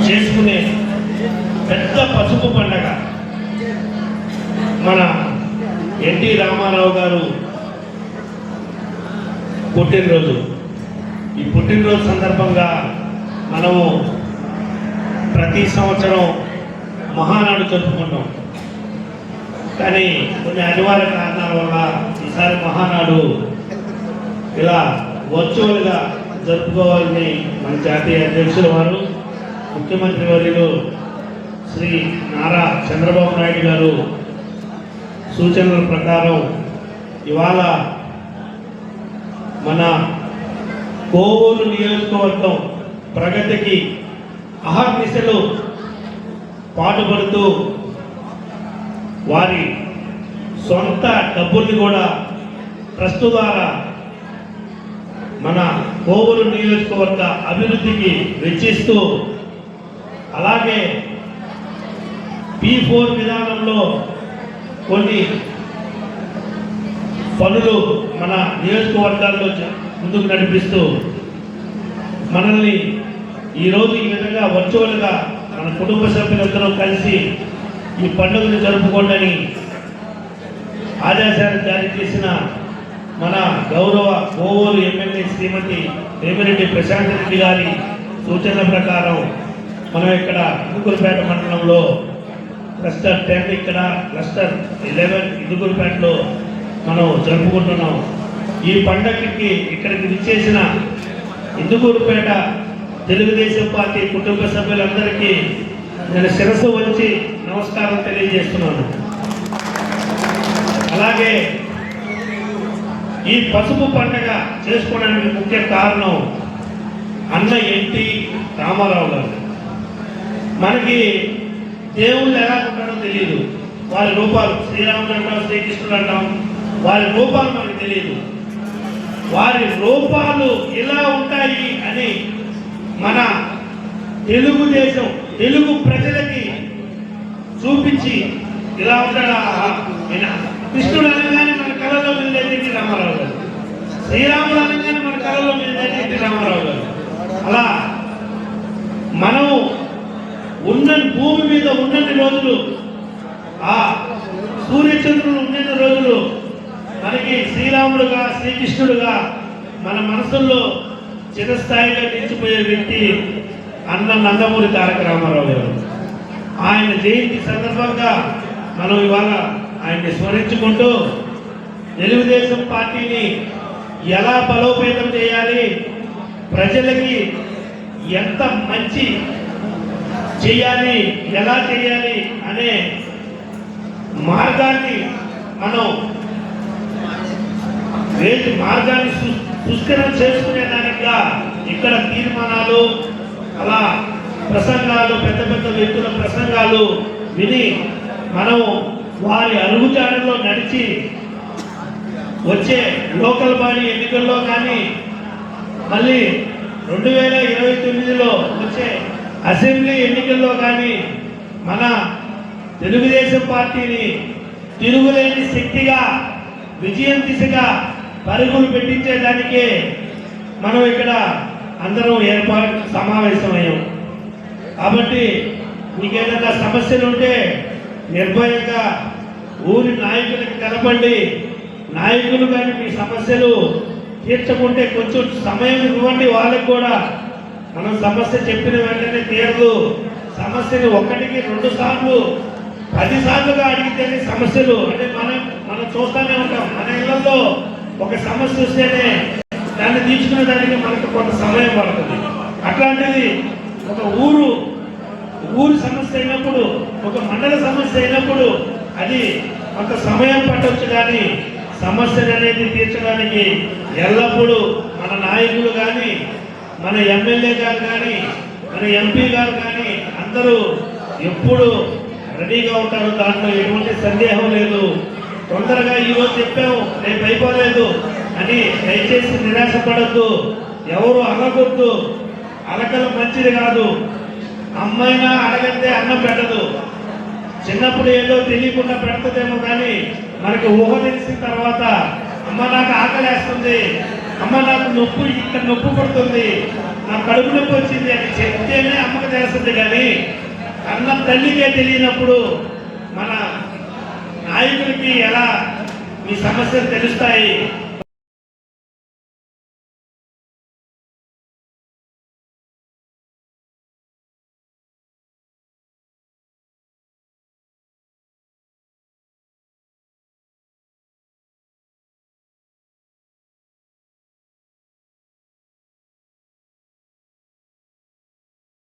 చేసుకునే పెద్ద పసుపు పండగ మన ఎన్టీ రామారావు గారు పుట్టినరోజు. ఈ పుట్టినరోజు సందర్భంగా మనము ప్రతి సంవత్సరం మహానాడు జరుపుకుంటాం. కానీ కొన్ని అనివార్య కారణాల వల్ల ఈసారి మహానాడు ఇలా వర్చువల్గా జరుపుకోవాలని మన జాతీయ అధ్యక్షుల వారు ముఖ్యమంత్రి వర్యులు శ్రీ నారా చంద్రబాబు నాయుడు గారు సూచనల ప్రకారం ఇవాళ మన కోవూరు నియోజకవర్గం ప్రగతికి అహర్నిశలు పాటుపడుతూ వారి సొంత డబ్బుల్ని కూడా ట్రస్ట్ ద్వారా మన కోవూరు నియోజకవర్గ అభివృద్ధికి వెచ్చిస్తూ, అలాగే P4 విధానంలో కొన్ని పనులు మన నియోజకవర్గాల్లో ముందుకు నడిపిస్తూ మనల్ని ఈరోజు ఈ విధంగా వర్చువల్గా మన కుటుంబ సభ్యులందరూ కలిసి ఈ పండుగను జరుపుకోండి ఆదేశాలు జారీ చేసిన మన గౌరవ కోవూరు ఎమ్మెల్యే శ్రీమతి వేమిరెడ్డి ప్రశాంత్ రెడ్డి గారి సూచనల ప్రకారం మనం ఇక్కడ ఇందుకూరుపేట మండలంలో క్లస్టర్ 10 ఇక్కడ క్లస్టర్ 11 ఇందుకూరుపేటలో మనం జరుపుకుంటున్నాం. ఈ పండగకి ఇక్కడికి విచ్చేసిన ఇందుకూరుపేట తెలుగుదేశం పార్టీ కుటుంబ సభ్యులందరికీ నేను శిరస్సు వచ్చి నమస్కారం తెలియజేస్తున్నాను. అలాగే ఈ పసుపు పండుగ చేసుకోవడానికి ముఖ్య కారణం అన్న ఎన్టీ రామారావు గారు. మనకి దేవుళ్ళు ఎలా ఉంటారో తెలియదు, వారి రూపాలు శ్రీరాముడు అంటాం, శ్రీకృష్ణుడు అంటాం, వారి రూపాలు మనకు తెలియదు. వారి రూపాలు ఇలా ఉంటాయి అని మన తెలుగుదేశం తెలుగు ప్రజలకి చూపించి ఇలా ఉంటాడా కృష్ణుడు అనగానే మన కళలో వెళ్ళేది రామారావు గారు, శ్రీరాముడు అనగానే మన కళలో వెళ్ళేది రామారావు గారు. అలా మనం ఉన్న భూమి మీద ఉన్నన్ని రోజులు, ఆ సూర్యచంద్రుడు ఉన్నన్ని రోజులు మనకి శ్రీరాముడుగా శ్రీకృష్ణుడుగా మన మనసుల్లో చిరస్థాయిగా నిలిచిపోయే వ్యక్తి అన్న నందమూరి తారక రామారావు గారు. ఆయన జయంతి సందర్భంగా మనం ఇవాళ ఆయన్ని స్మరించుకుంటూ తెలుగుదేశం పార్టీని ఎలా బలోపేతం చేయాలి, ప్రజలకి ఎంత మంచి చేయాలి, ఎలా చేయాలి అనే మార్గాన్ని మనం మార్గాన్ని సుస్థిరం చేసుకునే దానిగా ఇక్కడ తీర్మానాలు, అలా ప్రసంగాలు, పెద్ద పెద్ద వ్యక్తుల ప్రసంగాలు విని మనం వారి అరుగుజాడల్లో నడిచి వచ్చే లోకల్ బాడీ ఎన్నికల్లో కానీ మళ్ళీ 2029లో వచ్చే అసెంబ్లీ ఎన్నికల్లో కానీ మన తెలుగుదేశం పార్టీని తిరుగులేని శక్తిగా విజయం దిశగా పరుగులు పెట్టించేదానికే మనం ఇక్కడ అందరం సమావేశమయ్యాం. కాబట్టి మీకేదైనా సమస్యలు ఉంటే నిర్భయంగా ఊరి నాయకులకు తెలపండి. నాయకులు కానీ మీ సమస్యలు తీర్చకుంటే కొంచెం సమయం ఇవ్వండి. వాళ్ళకి కూడా మనం సమస్య చెప్పిన వెంటనే తీరదు. సమస్యని 1కి 2 సార్లు 10 సార్లుగా అడిగితేనే సమస్యలు అంటే మనం చూస్తూనే ఉంటాం. మన ఇళ్లలో ఒక సమస్య వస్తేనే దాన్ని తీర్చుకునే దానికి మనకు కొంత సమయం పడుతుంది. అట్లాంటిది ఒక ఊరు సమస్య అయినప్పుడు, ఒక మండల సమస్య అయినప్పుడు అది కొంత సమయం పట్టవచ్చు. కానీ సమస్యలు అనేది తీర్చడానికి ఎల్లప్పుడూ మన నాయకులు కానీ, మన ఎమ్మెల్యే గారు కానీ, మన ఎంపీ గారు కానీ అందరూ ఎప్పుడు రెడీగా ఉంటారు. దాంట్లో ఎటువంటి సందేహం లేదు. తొందరగా ఈరోజు చెప్పాము, రేపు అయిపోలేదు అని దయచేసి నిరాశపడద్దు. ఎవరు అడగొద్దు. అడగలు మంచిది కాదు. అమ్మైనా అడగంటే అన్నం పెట్టదు. చిన్నప్పుడు ఏదో తెలియకుండా పెడతదేమో కానీ మనకి ఊహ తెలిసిన తర్వాత అమ్మ నాకు ఆకలేస్తుంది, అమ్మ నాకు నొప్పి ఇక్కడ నొప్పి పడుతుంది, నా కడుపు నొప్పి వచ్చింది అని చెప్తేనే అమ్మకి చేస్తుంది కానీ కన్న తల్లికే తెలియనప్పుడు మన నాయకులకి ఎలా ఈ సమస్యలు తెలుస్తాయి?